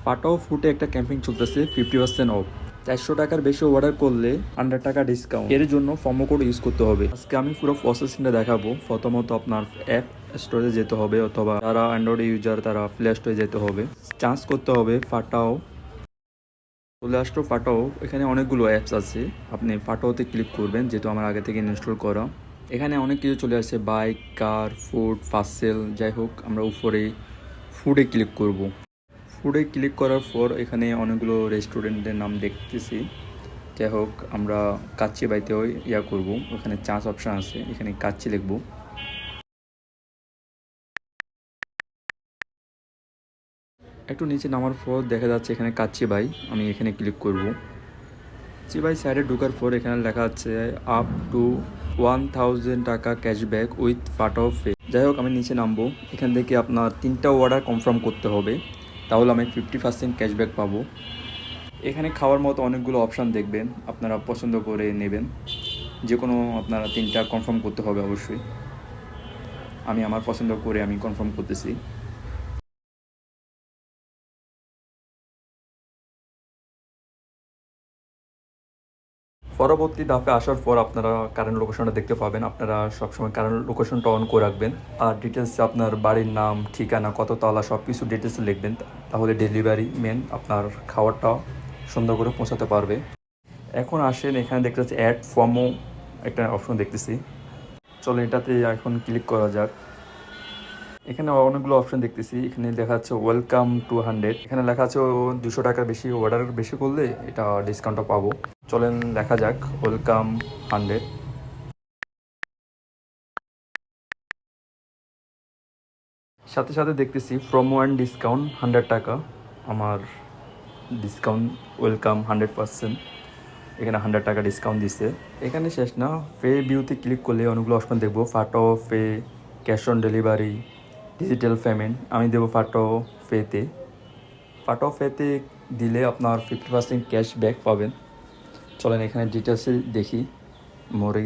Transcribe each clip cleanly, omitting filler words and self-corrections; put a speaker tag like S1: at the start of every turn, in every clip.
S1: ফাটাও ফুটে একটা ক্যাম্পিং চলতেছে 50% অফ। 400 টাকার বেশি অর্ডার করলে 100 টাকা ডিসকাউন্ট। এর জন্য প্রোমো কোড ইউজ করতে হবে। আজকে আমি পুরো প্রসেসিংটা দেখাবো। প্রথমত আপনার অ্যাপ স্টোরে যেতে হবে, অথবা যারা অ্যান্ড্রয়েড ইউজার তারা প্লে স্টোরে যেতে হবে। চার্জ করতে হবে ফাটাও। চলে আসলো ফাটাও। এখানে অনেকগুলো অ্যাপস আছে, আপনি ফাটাওতে ক্লিক করবেন, যেহেতু আমার আগে থেকে ইনস্টল করা। এখানে অনেক কিছু চলে আসছে, বাইক, কার, ফুড, পার্সেল, যাই হোক আমরা উপরে ফুডে ক্লিক করব। ফুডে ক্লিক করার পর এখানে অনেকগুলো রেস্টুরেন্টের নাম দেখতেছি। যাই হোক আমরা কাচ্চি বাইতেও করব। ওখানে চান্স অপশান আছে, এখানে কাচ্চি লিখব। একটু নিচে নামার পর দেখা যাচ্ছে এখানে কাচ্চি বাই, আমি এখানে ক্লিক করব। কাচ্চি বাই সাইডে ঢোকার পর এখানে লেখা আছে আপ টু 1000 টাকা ক্যাশব্যাক উইথ ফাটাও পে। যাই হোক আমি নিচে নামবো। এখান থেকে আপনার 3টা অর্ডার কনফার্ম করতে হবে, তাহলে আমি 50% ক্যাশব্যাক পাবো। এখানে খাওয়ার মতো অনেকগুলো অপশান দেখবেন, আপনারা পছন্দ করে নেবেন। যে কোনো আপনারা 3টা কনফার্ম করতে হবে অবশ্যই। আমি আমার পছন্দ করে আমি কনফার্ম করতেছি। পরবর্তী ধাপে আসার পর আপনারা কারেন্ট লোকেশনটা দেখতে পাবেন। আপনারা সবসময় কারেন্ট লোকেশনটা অন করে রাখবেন। আর ডিটেলসে আপনার বাড়ির নাম, ঠিকানা, কত তলা, সব কিছু ডিটেলসে লিখবেন, তাহলে ডেলিভারি মেন আপনার খাবারটা সুন্দর করে পৌঁছাতে পারবে। এখন আসেন, এখানে দেখতে পাচ্ছি অ্যাড ফর্মও একটা অপশন দেখতেছি। চলো এটাতে এখন ক্লিক করা যাক। এখানে অনেকগুলো অপশন দেখতেছি। এখানে লেখা আছে ওয়েলকাম টু 100। এখানে লেখা আছে 200 টাকার বেশি অর্ডার বেশি করলে এটা ডিসকাউন্টটা পাবো। চলেন লেখা যাক ওয়েলকাম 100। সাথে সাথে দেখতেছি প্রোমো অ্যান্ড ডিসকাউন্ট 100 টাকা। আমার ডিসকাউন্ট ওয়েলকাম 100%। এখানে 100 টাকা ডিসকাউন্ট দিচ্ছে। এখানে শেষ না, পে ভিউতে ক্লিক করলে অনেকগুলো অপশন দেখবো। ফাটাও pay, cash on delivery, digital payment. আমি দেবো ফাটাও পেতে। ফাটাও পেতে দিলে আপনার 50% ক্যাশব্যাক পাবেন। চলেন এখানে ডিটেলসে দেখি মোরে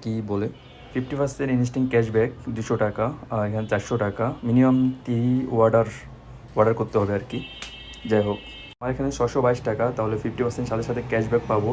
S1: কি বলে। 50% ইনস্ট্যান্ট ক্যাশব্যাক 200 টাকা, আর এখানে 400 টাকা। মিনিমাম 3 অর্ডার করতে হবে আর কি। যাই হোক আমার এখানে 622 টাকা, তাহলে 50% সাথে সাথে ক্যাশব্যাক পাবো।